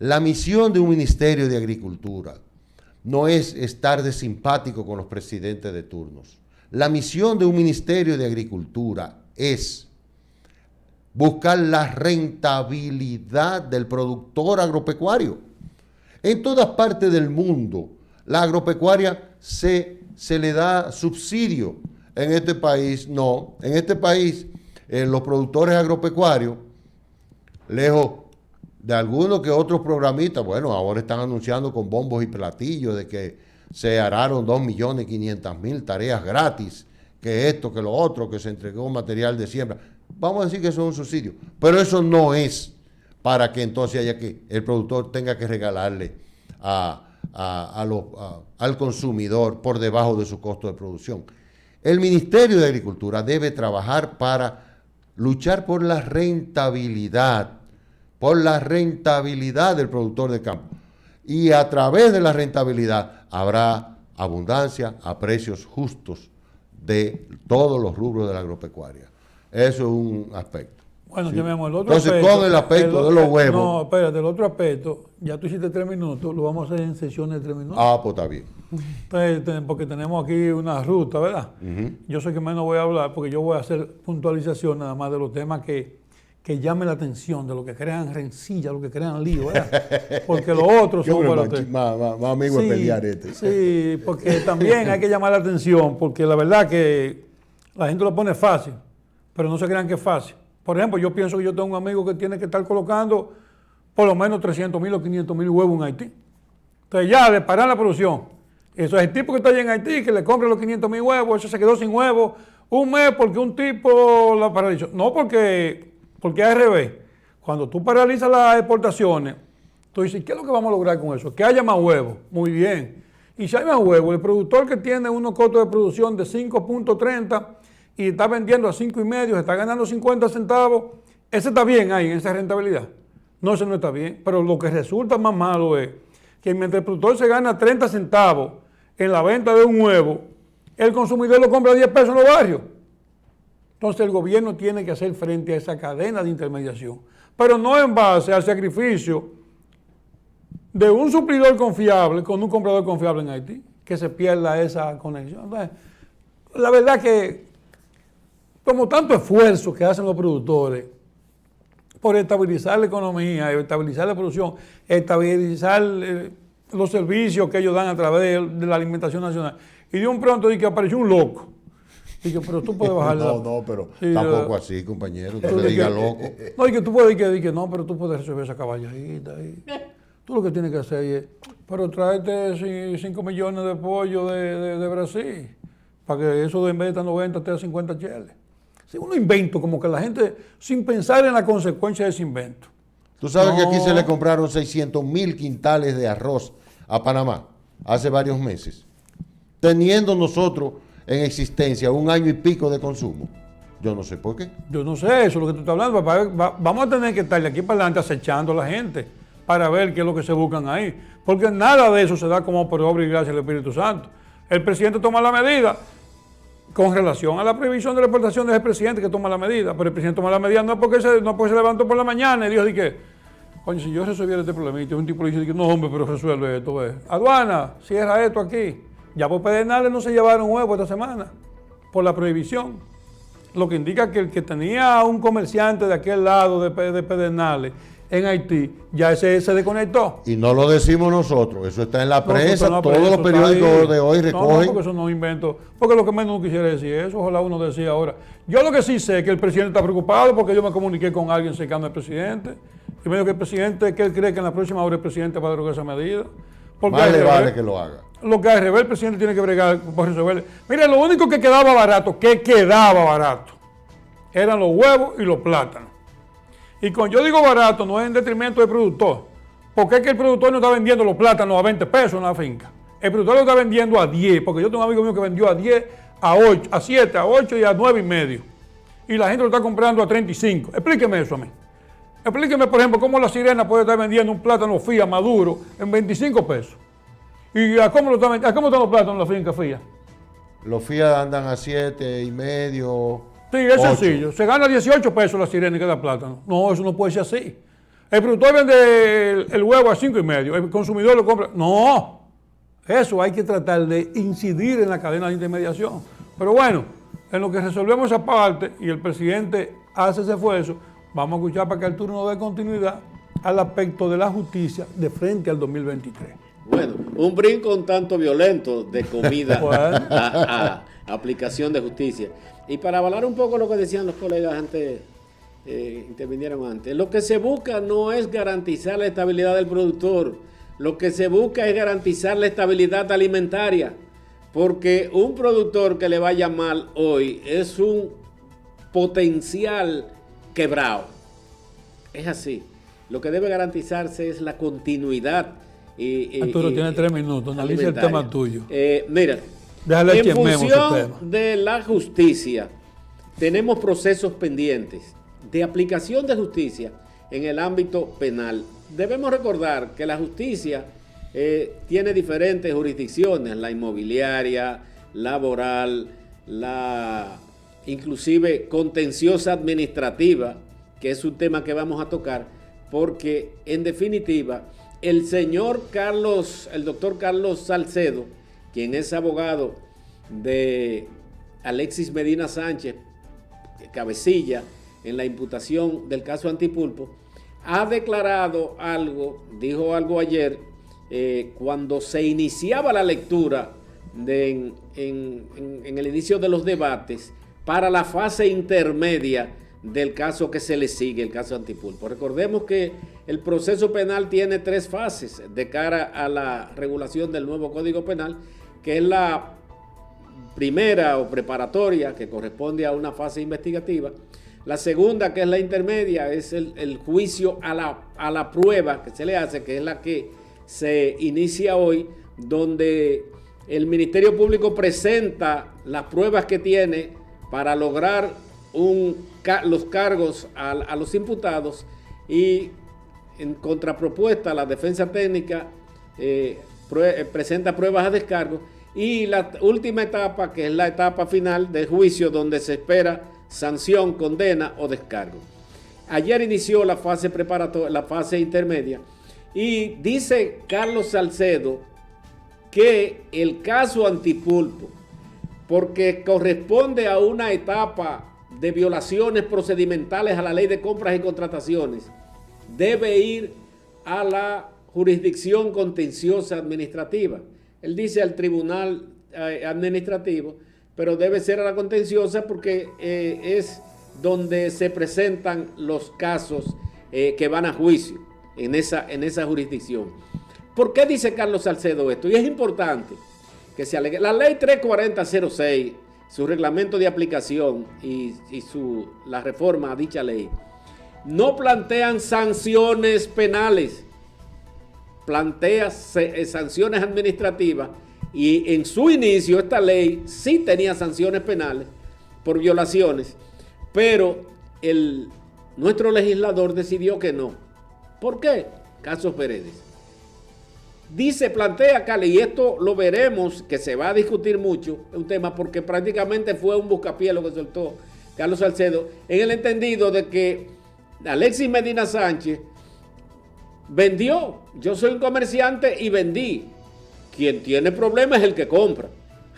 la misión de un Ministerio de Agricultura no es estar de simpático con los presidentes de turnos. La misión de un Ministerio de Agricultura es buscar la rentabilidad del productor agropecuario. En todas partes del mundo, la agropecuaria se le da subsidio. En este país, no. En este país, los productores agropecuarios, lejos de algunos que otros programistas, bueno, ahora están anunciando con bombos y platillos de que se araron 2.500.000 tareas gratis, que esto, que lo otro, que se entregó material de siembra. Vamos a decir que eso es un subsidio, pero eso no es para que entonces haya que el productor tenga que regalarle al consumidor por debajo de su costo de producción. El Ministerio de Agricultura debe trabajar para luchar por la rentabilidad del productor de campo. Y a través de la rentabilidad habrá abundancia a precios justos de todos los rubros de la agropecuaria. Eso es un aspecto. Bueno, ¿sí? llamemos el otro Entonces, aspecto. con el aspecto de los huevos. No, espérate, el otro aspecto, ya tú hiciste 3 minutos, lo vamos a hacer en sesiones de 3 minutos. Ah, pues está bien. Entonces, porque tenemos aquí una ruta, ¿verdad? Yo sé que menos voy a hablar porque yo voy a hacer puntualización nada más de los temas que que llame la atención de lo que crean rencilla, lo que crean lío, ¿verdad? Porque los otros son más amigos de pelear este. Sí, porque también hay que llamar la atención, porque la verdad que la gente lo pone fácil, pero no se crean que es fácil. Por ejemplo, yo pienso que yo tengo un amigo que tiene que estar colocando por lo menos 300,000 o 500,000 huevos en Haití. Entonces ya le paran la producción. Eso es el tipo que está allá en Haití, que le compra los 500,000 huevos, eso se quedó sin huevos un mes porque un tipo la paralizó. No porque al revés. Cuando tú paralizas las exportaciones, tú dices, ¿qué es lo que vamos a lograr con eso? Que haya más huevos. Muy bien. Y si hay más huevos, el productor que tiene unos costos de producción de 5.30 y está vendiendo a 5.5, se está ganando 50 centavos, ese está bien ahí, en esa rentabilidad. No, ese no está bien. Pero lo que resulta más malo es que mientras el productor se gana 30 centavos en la venta de un huevo, el consumidor lo compra a 10 pesos en los barrios. Entonces el gobierno tiene que hacer frente a esa cadena de intermediación, pero no en base al sacrificio de un suplidor confiable con un comprador confiable en Haití, que se pierda esa conexión. Entonces, la verdad que, como tanto esfuerzo que hacen los productores por estabilizar la economía, estabilizar la producción, estabilizar los servicios que ellos dan a través de la alimentación nacional, y de un pronto que apareció un loco. Dije, pero tú puedes bajar No, pero sí, tampoco así, compañero. Usted le diga loco. No, y que tú puedes decir no, pero tú puedes resolver esa caballadita ahí. Tú lo que tienes que hacer es, pero tráete 5 millones de pollo de Brasil, para que eso en vez de estar 90 esté a 50 cheles. Si uno invento, como que la gente, sin pensar en la consecuencia de ese invento. Tú sabes que aquí se le compraron 600,000 quintales de arroz a Panamá hace varios meses, teniendo nosotros en existencia 1 año y pico de consumo. Yo no sé por qué. Yo no sé, eso es lo que tú estás hablando. Vamos a tener que estar de aquí para adelante acechando a la gente para ver qué es lo que se buscan ahí. Porque nada de eso se da como por obra y gracia del Espíritu Santo. El presidente toma la medida con relación a la prohibición de la exportación, es el presidente que toma la medida. Pero el presidente toma la medida no es porque se levantó por la mañana y dijo, coño, si yo resolviera este problemita, un tipo le dice, no hombre, pero resuelve esto. Aduana, cierra esto aquí. Ya por Pedernales no se llevaron huevos esta semana, por la prohibición. Lo que indica que el que tenía un comerciante de aquel lado de Pedernales en Haití, ya ese se desconectó. Y no lo decimos nosotros, eso está en la prensa, todos los periódicos de hoy recogen. No, porque eso no invento, porque lo que menos quisiera decir eso, ojalá uno decía ahora. Yo lo que sí sé es que el presidente está preocupado porque yo me comuniqué con alguien cercano al presidente y me dijo que el presidente, que él cree que en la próxima hora el presidente va a derogar esa medida. Porque más le vale que lo haga. Lo que al revés el presidente tiene que bregar por resolver. Mire, lo único que quedaba barato, eran los huevos y los plátanos. Y cuando yo digo barato, no es en detrimento del productor, porque es que el productor no está vendiendo los plátanos a 20 pesos en la finca. El productor lo está vendiendo a 10, porque yo tengo un amigo mío que vendió a 10, a 8, a 7, a 8 y a 9.5. Y la gente lo está comprando a 35. Explíqueme eso a mí. Explíqueme, por ejemplo, cómo la Sirena puede estar vendiendo un plátano FIA maduro en 25 pesos. ¿Y a cómo están los plátanos en la finca FIA? Los FIA andan a 7.5. Sí, es sencillo. Se gana 18 pesos la Sirena y queda plátano. No, eso no puede ser así. El productor vende el huevo a 5.5. El consumidor lo compra. No. Eso hay que tratar de incidir en la cadena de intermediación. Pero bueno, en lo que resolvemos esa parte y el presidente hace ese esfuerzo, vamos a escuchar para que Arturo nos dé continuidad al aspecto de la justicia de frente al 2023. Bueno, un brinco un tanto violento de comida a aplicación de justicia. Y para avalar un poco lo que decían los colegas antes, intervinieron antes, lo que se busca no es garantizar la estabilidad del productor, lo que se busca es garantizar la estabilidad alimentaria, porque un productor que le vaya mal hoy es un potencial quebrado. Es así. Lo que debe garantizarse es la continuidad. Arturo tiene 3 minutos, analiza el tema tuyo. Mira, en función de la justicia, tenemos procesos pendientes de aplicación de justicia en el ámbito penal. Debemos recordar que la justicia tiene diferentes jurisdicciones, la inmobiliaria, laboral, la inclusive contenciosa administrativa, que es un tema que vamos a tocar, porque en definitiva el doctor Carlos Salcedo, quien es abogado de Alexis Medina Sánchez, cabecilla en la imputación del caso Antipulpo, ha declarado algo, dijo algo ayer, cuando se iniciaba la lectura en el inicio de los debates para la fase intermedia del caso que se le sigue, el caso Antipulpo. Recordemos que el proceso penal tiene 3 fases de cara a la regulación del nuevo Código Penal, que es la primera o preparatoria, que corresponde a una fase investigativa. La segunda, que es la intermedia, es el juicio a la prueba que se le hace, que es la que se inicia hoy, donde el Ministerio Público presenta las pruebas que tiene para lograr los cargos a los imputados, y en contrapropuesta la defensa técnica presenta pruebas a descargo, y la última etapa, que es la etapa final del juicio, donde se espera sanción, condena o descargo. Ayer inició la fase preparatoria, la fase intermedia, y dice Carlos Salcedo que el caso Antipulpo, porque corresponde a una etapa de violaciones procedimentales a la ley de compras y contrataciones, debe ir a la jurisdicción contenciosa administrativa. Él dice al tribunal administrativo, pero debe ser a la contenciosa porque es donde se presentan los casos que van a juicio en esa jurisdicción. ¿Por qué dice Carlos Salcedo esto? Y es importante que se alegue. La ley 34006, su reglamento de aplicación y la reforma a dicha ley, no plantean sanciones penales, plantea sanciones administrativas, y en su inicio esta ley sí tenía sanciones penales por violaciones, pero nuestro legislador decidió que no. ¿Por qué? Caso Paredes. Plantea Cali, y esto lo veremos, que se va a discutir mucho, es un tema porque prácticamente fue un buscapié lo que soltó Carlos Salcedo, en el entendido de que Alexis Medina Sánchez vendió. Yo soy un comerciante y vendí. Quien tiene problemas es el que compra.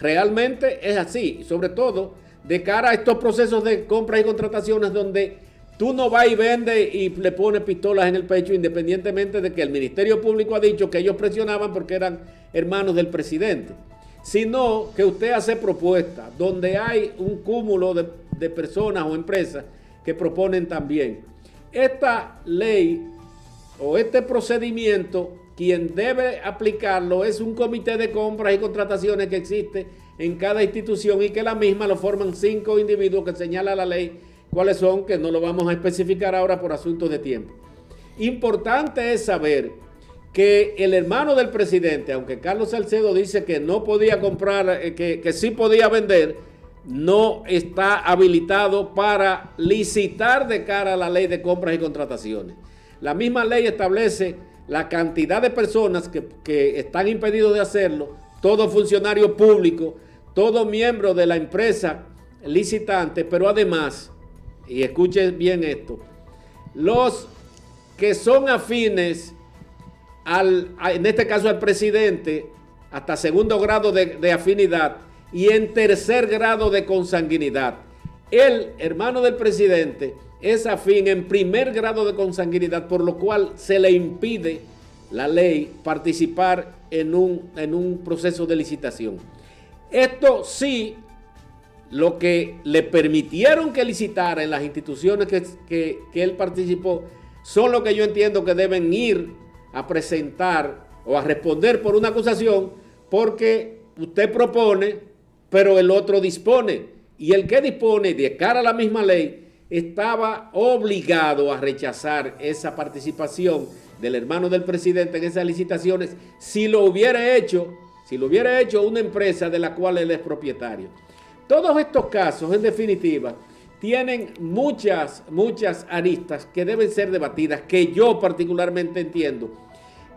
Realmente es así, sobre todo de cara a estos procesos de compras y contrataciones donde tú no vas y vendes y le pones pistolas en el pecho, independientemente de que el Ministerio Público ha dicho que ellos presionaban porque eran hermanos del presidente, sino que usted hace propuestas donde hay un cúmulo de personas o empresas que proponen también. Esta ley o este procedimiento, quien debe aplicarlo es un comité de compras y contrataciones que existe en cada institución, y que la misma lo forman 5 individuos que señala la ley cuáles son, que no lo vamos a especificar ahora por asuntos de tiempo. Importante es saber que el hermano del presidente, aunque Carlos Salcedo dice que no podía comprar, que sí podía vender, no está habilitado para licitar de cara a la ley de compras y contrataciones. La misma ley establece la cantidad de personas que están impedidos de hacerlo, todo funcionario público, todo miembro de la empresa licitante, pero además, y escuchen bien esto, los que son afines en este caso al presidente, hasta segundo grado de afinidad y en tercer grado de consanguinidad. El hermano del presidente es afín en primer grado de consanguinidad, por lo cual se le impide la ley participar en un proceso de licitación. Esto sí, lo que le permitieron que licitara en las instituciones que él participó, son lo que yo entiendo que deben ir a presentar o a responder por una acusación, porque usted propone, pero el otro dispone, y el que dispone de cara a la misma ley estaba obligado a rechazar esa participación del hermano del presidente en esas licitaciones si lo hubiera hecho una empresa de la cual él es propietario. Todos estos casos, en definitiva, tienen muchas aristas que deben ser debatidas, que yo particularmente entiendo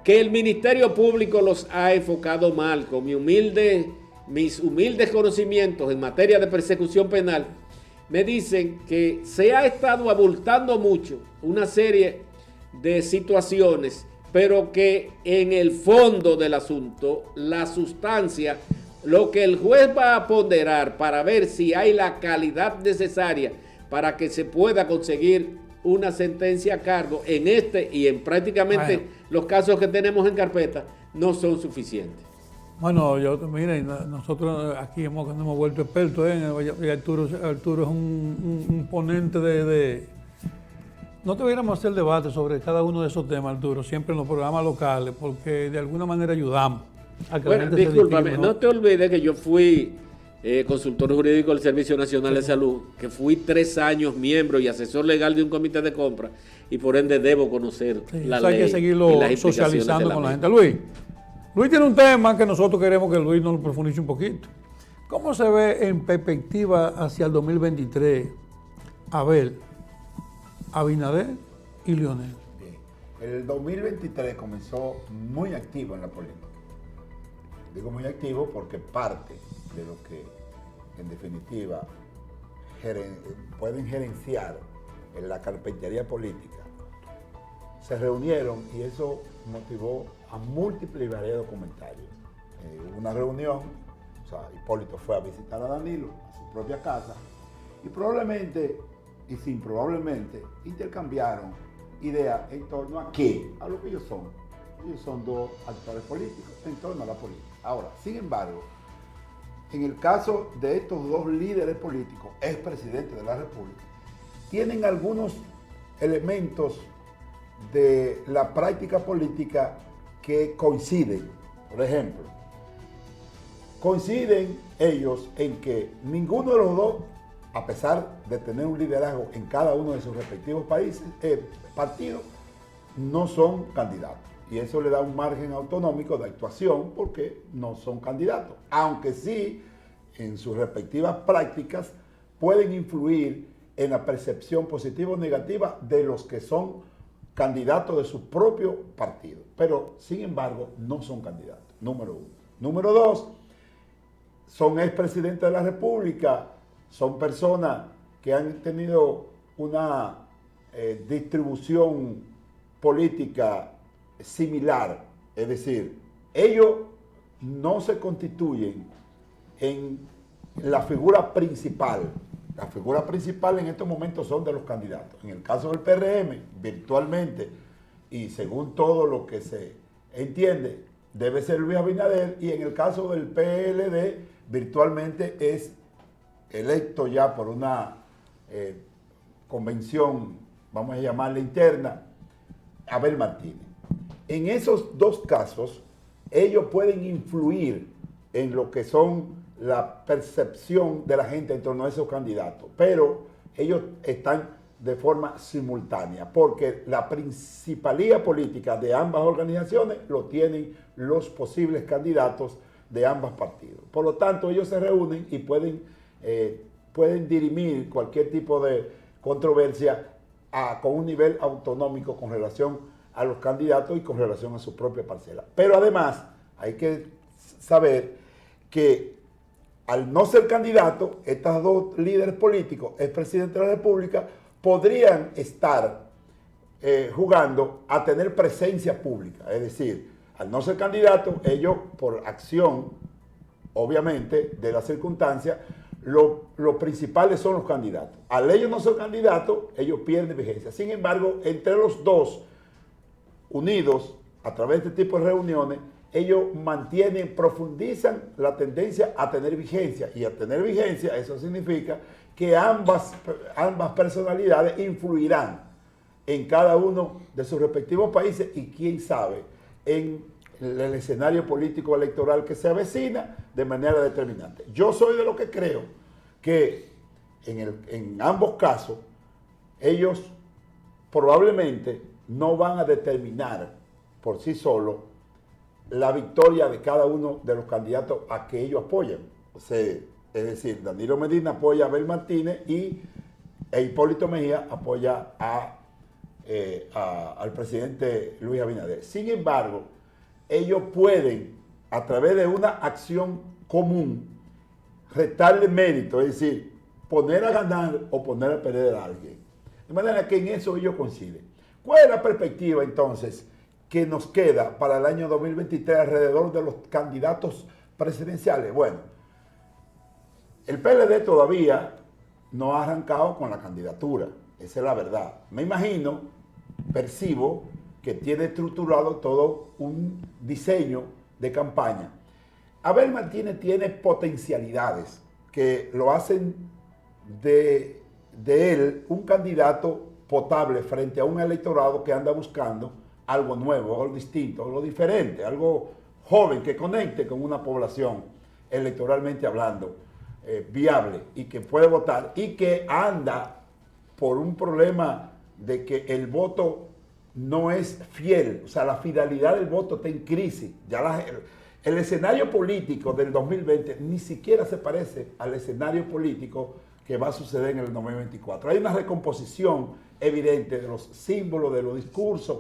que el Ministerio Público los ha enfocado mal. Con mis humildes conocimientos en materia de persecución penal, me dicen que se ha estado abultando mucho una serie de situaciones, pero que en el fondo del asunto, la sustancia, lo que el juez va a ponderar para ver si hay la calidad necesaria para que se pueda conseguir una sentencia a cargo en este y en prácticamente los casos que tenemos en carpeta, no son suficientes. Bueno, miren, nosotros aquí nos hemos vuelto expertos, y Arturo es un ponente de... No deberíamos hacer debate sobre cada uno de esos temas, Arturo, siempre en los programas locales, porque de alguna manera ayudamos a que la gente se discúlpame, edifique, no te olvides que yo fui consultor jurídico del Servicio Nacional de Salud, que fui 3 años miembro y asesor legal de un comité de compra, y por ende debo conocer la ley. Hay que seguirlo socializando con la gente. Luis tiene un tema que nosotros queremos que Luis nos lo profundice un poquito. ¿Cómo se ve en perspectiva hacia el 2023 Abel, Abinader y Leonel? Bien. El 2023 comenzó muy activo en la política. Digo muy activo porque parte de lo que, en definitiva, pueden gerenciar en la carpintería política, se reunieron y eso motivó a múltiples y variados comentarios. Hubo una reunión, o sea, Hipólito fue a visitar a Danilo a su propia casa y probablemente, y sin probablemente, intercambiaron ideas en torno a qué, a lo que ellos son. Ellos son 2 actores políticos en torno a la política. Ahora, sin embargo, en el caso de estos 2 líderes políticos, expresidentes de la República, tienen algunos elementos de la práctica política que coinciden. Por ejemplo, coinciden ellos en que ninguno de los 2, a pesar de tener un liderazgo en cada uno de sus respectivos partidos, no son candidatos. Y eso le da un margen autonómico de actuación porque no son candidatos. Aunque sí, en sus respectivas prácticas, pueden influir en la percepción positiva o negativa de los que son candidatos de su propio partido. Pero, sin embargo, no son candidatos. Número 1. Número 2, son expresidentes de la República, son personas que han tenido una distribución política similar, es decir, ellos no se constituyen en la figura principal. La figura principal en estos momentos son de los candidatos. En el caso del PRM, virtualmente, y según todo lo que se entiende, debe ser Luis Abinader, y en el caso del PLD, virtualmente es electo ya por una convención, vamos a llamarla interna, Abel Martínez. En esos 2 casos, ellos pueden influir en lo que son la percepción de la gente en torno a esos candidatos, pero ellos están de forma simultánea, porque la principalía política de ambas organizaciones lo tienen los posibles candidatos de ambos partidos. Por lo tanto, ellos se reúnen y pueden dirimir cualquier tipo de controversia con un nivel autonómico con relación a los candidatos y con relación a su propia parcela. Pero además hay que saber que al no ser candidato, estos 2 líderes políticos, expresidentes de la República, podrían estar jugando a tener presencia pública. Es decir, al no ser candidato, ellos por acción, obviamente, de las circunstancias, los principales son los candidatos. Al ellos no ser candidatos, ellos pierden vigencia. Sin embargo, entre los 2 unidos a través de este tipo de reuniones, ellos mantienen, profundizan la tendencia a tener vigencia. Y a tener vigencia, eso significa que ambas personalidades influirán en cada uno de sus respectivos países y quién sabe, en el escenario político electoral que se avecina de manera determinante. Yo soy de lo que creo que en ambos casos, ellos probablemente no van a determinar por sí solos la victoria de cada uno de los candidatos a que ellos apoyan. O sea, es decir, Danilo Medina apoya a Abel Martínez e Hipólito Mejía apoya al presidente Luis Abinader. Sin embargo, ellos pueden, a través de una acción común, restarle mérito, es decir, poner a ganar o poner a perder a alguien. De manera que en eso ellos coinciden. ¿Cuál es la perspectiva entonces que nos queda para el año 2023 alrededor de los candidatos presidenciales? Bueno, el PLD todavía no ha arrancado con la candidatura. Esa es la verdad. Me imagino, percibo que tiene estructurado todo un diseño de campaña. Abel Martínez tiene potencialidades que lo hacen de él un candidato potable frente a un electorado que anda buscando algo nuevo, algo distinto, algo diferente, algo joven que conecte con una población electoralmente hablando, viable y que puede votar y que anda por un problema de que el voto no es fiel, o sea, la fidelidad del voto está en crisis. Ya el escenario político del 2020 ni siquiera se parece al escenario político que va a suceder en el 2024. Hay una recomposición evidente de los símbolos, de los discursos,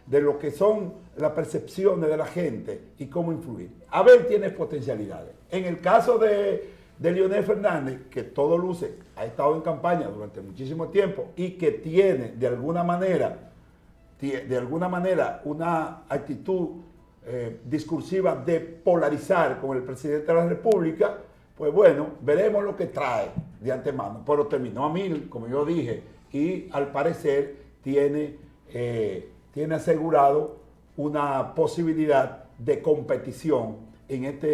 de lo que son las percepciones de la gente y cómo influir. Abel tiene potencialidades. En el caso de Leonel Fernández, que todo luce, ha estado en campaña durante muchísimo tiempo y que tiene de alguna manera una actitud discursiva de polarizar con el presidente de la República, pues bueno, veremos lo que trae de antemano. Pero terminó a 1000, como yo dije, y al parecer tiene asegurado una posibilidad de competición en esta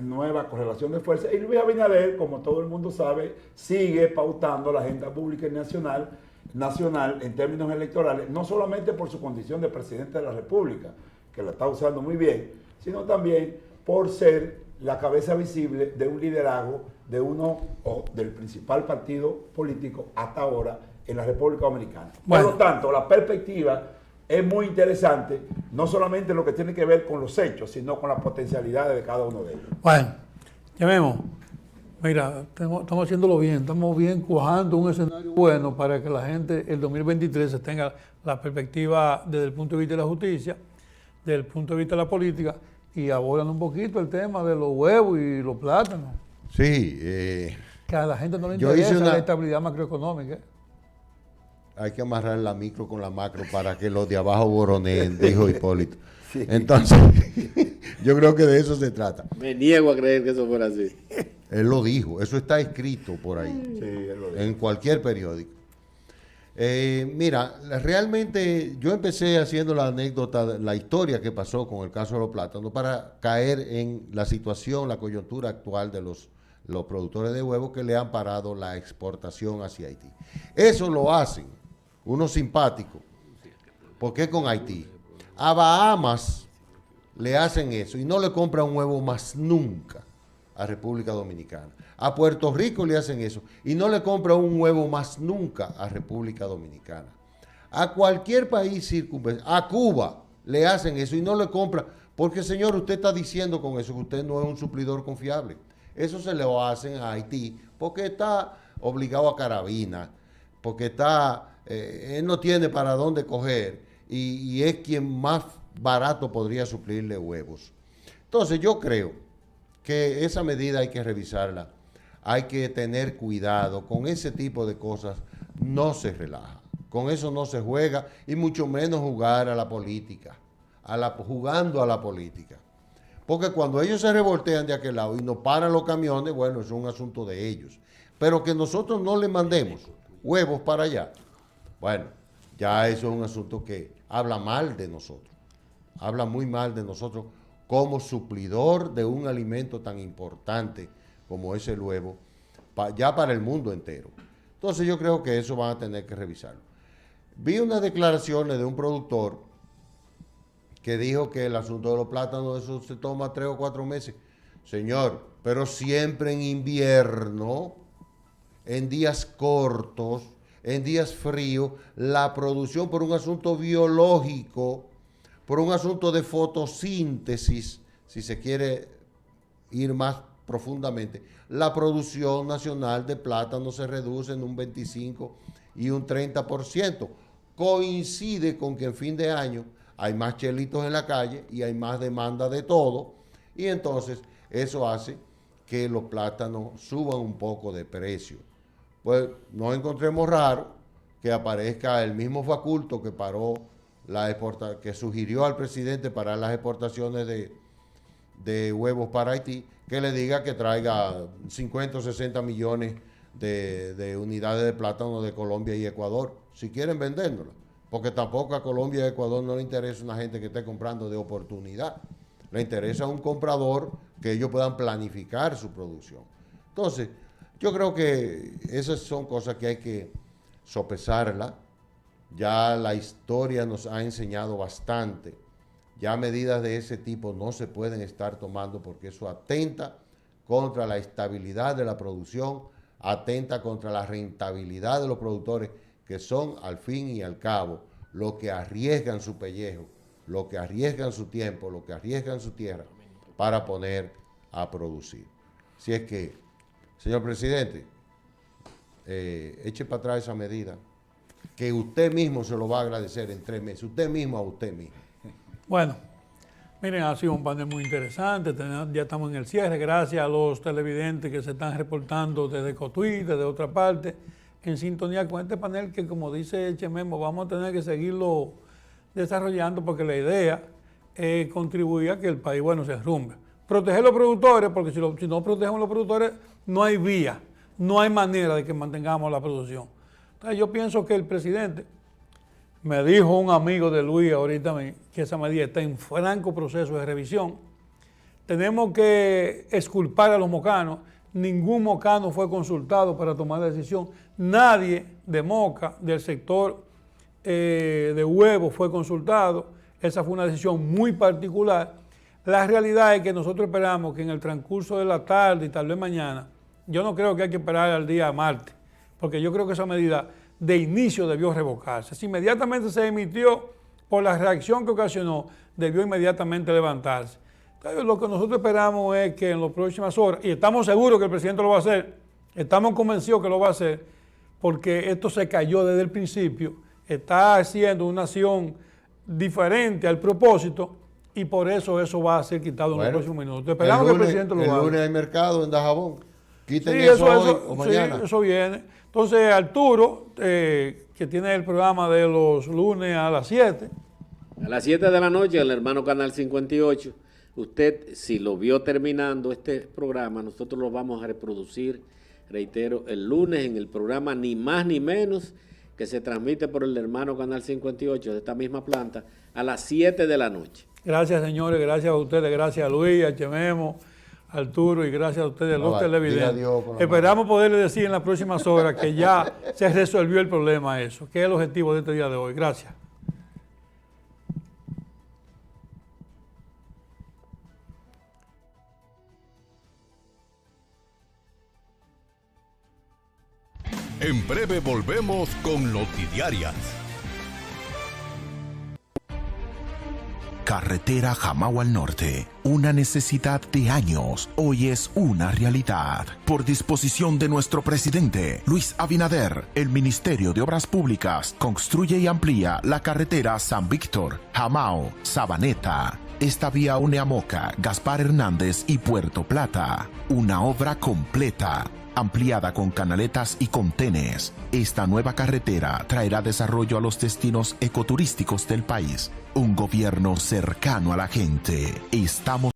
nueva correlación de fuerzas. Y Luis Abinader, como todo el mundo sabe, sigue pautando la agenda pública y nacional en términos electorales, no solamente por su condición de presidente de la República, que la está usando muy bien, sino también por ser la cabeza visible de un liderazgo de uno o del principal partido político hasta ahora en la República Dominicana. Bueno. Por lo tanto, la perspectiva es muy interesante, no solamente lo que tiene que ver con los hechos, sino con las potencialidades de cada uno de ellos. Bueno, llamemos. Mira, estamos haciéndolo bien, estamos bien cuajando un escenario bueno para que la gente el 2023 tenga la perspectiva desde el punto de vista de la justicia, desde el punto de vista de la política, y abordan un poquito el tema de los huevos y los plátanos. Sí. Que a la gente no le interesa la estabilidad macroeconómica. Hay que amarrar la micro con la macro para que los de abajo boroneen, dijo Hipólito. Sí. Entonces, yo creo que de eso se trata. Me niego a creer que eso fuera así. Él lo dijo, eso está escrito por ahí, sí, él lo dijo. En cualquier periódico. Mira, realmente yo empecé haciendo la anécdota, la historia que pasó con el caso de los plátanos para caer en la situación, la coyuntura actual de los productores de huevos que le han parado la exportación hacia Haití. Eso lo hacen unos simpáticos. ¿Por qué con Haití? A Bahamas le hacen eso y no le compran un huevo más nunca a República Dominicana. A Puerto Rico le hacen eso y no le compran un huevo más nunca a República Dominicana. A cualquier país circunvecino, a Cuba le hacen eso y no le compran, porque señor, usted está diciendo con eso que usted no es un suplidor confiable. Eso se lo hacen a Haití porque está obligado a carabina, porque él no tiene para dónde coger y es quien más barato podría suplirle huevos. Entonces yo creo que esa medida hay que revisarla, hay que tener cuidado, con ese tipo de cosas no se relaja, con eso no se juega y mucho menos jugar a la política, jugando a la política. Porque cuando ellos se revoltean de aquel lado y nos paran los camiones, bueno, es un asunto de ellos. Pero que nosotros no le mandemos huevos para allá, bueno, ya eso es un asunto que habla mal de nosotros. Habla muy mal de nosotros como suplidor de un alimento tan importante como es el huevo, ya para el mundo entero. Entonces yo creo que eso van a tener que revisarlo. Vi unas declaraciones de un productor que dijo que el asunto de los plátanos, eso se toma 3 o 4 meses. Señor, pero siempre en invierno, en días cortos, en días fríos, la producción por un asunto biológico, por un asunto de fotosíntesis, si se quiere ir más profundamente, la producción nacional de plátano se reduce en un 25 y un 30%. Coincide con que en fin de año hay más chelitos en la calle y hay más demanda de todo, y entonces eso hace que los plátanos suban un poco de precio. Pues no encontremos raro que aparezca el mismo faculto que paró que sugirió al presidente parar las exportaciones de huevos para Haití, que le diga que traiga 50 o 60 millones de unidades de plátano de Colombia y Ecuador, si quieren vendérnosla, porque tampoco a Colombia y Ecuador no le interesa una gente que esté comprando de oportunidad, le interesa un comprador que ellos puedan planificar su producción. Entonces, yo creo que esas son cosas que hay que sopesarlas. Ya la historia nos ha enseñado bastante. Ya medidas de ese tipo no se pueden estar tomando porque eso atenta contra la estabilidad de la producción, atenta contra la rentabilidad de los productores, que son al fin y al cabo los que arriesgan su pellejo, los que arriesgan su tiempo, los que arriesgan su tierra para poner a producir. Si es que, señor presidente, eche para atrás esa medida, que usted mismo se lo va a agradecer en 3 meses, usted mismo a usted mismo. Bueno, miren, ha sido un panel muy interesante, ya estamos en el cierre, gracias a los televidentes que se están reportando desde Cotuí, desde otra parte, en sintonía con este panel que, como dice Chememo, vamos a tener que seguirlo desarrollando porque la idea es contribuir a que el país, bueno, se derrumbe. Proteger a los productores, porque si no protegemos a los productores, no hay vía, no hay manera de que mantengamos la producción. Entonces yo pienso que el presidente, me dijo un amigo de Luis ahorita que esa medida está en franco proceso de revisión. Tenemos que exculpar a los mocanos. Ningún mocano fue consultado para tomar la decisión. Nadie de Moca, del sector de huevo, fue consultado. Esa fue una decisión muy particular. La realidad es que nosotros esperamos que en el transcurso de la tarde y tal vez mañana, yo no creo que hay que esperar al día martes, porque yo creo que esa medida de inicio debió revocarse. Si inmediatamente se emitió por la reacción que ocasionó, debió inmediatamente levantarse. Entonces, lo que nosotros esperamos es que en las próximas horas, y estamos seguros que el presidente lo va a hacer, estamos convencidos que lo va a hacer, porque esto se cayó desde el principio, está haciendo una acción diferente al propósito, y por eso va a ser quitado en los próximos minutos. Esperamos que el presidente lo haga. El lunes hay mercado en Dajabón. Quiten Sí, eso hoy o mañana. Sí, eso viene. Entonces, Arturo, que tiene el programa de los lunes a las 7. A las 7 de la noche, el hermano Canal 58. Usted, si lo vio terminando este programa, nosotros lo vamos a reproducir, reitero, el lunes en el programa Ni Más Ni Menos, que se transmite por el hermano Canal 58 de esta misma planta, a las 7 de la noche. Gracias, señores, gracias a ustedes, gracias a Luis, a Chememo, Arturo, y gracias a ustedes, los televidentes. Esperamos poderles decir en las próximas horas que ya se resolvió el problema eso, que es el objetivo de este día de hoy. Gracias. En breve volvemos con Noticiarias. Carretera Jamao al Norte, una necesidad de años, hoy es una realidad. Por disposición de nuestro presidente, Luis Abinader, el Ministerio de Obras Públicas construye y amplía la carretera San Víctor, Jamao, Sabaneta. Esta vía une a Moca, Gaspar Hernández y Puerto Plata. Una obra completa, ampliada con canaletas y contenes. Esta nueva carretera traerá desarrollo a los destinos ecoturísticos del país. Un gobierno cercano a la gente. Estamos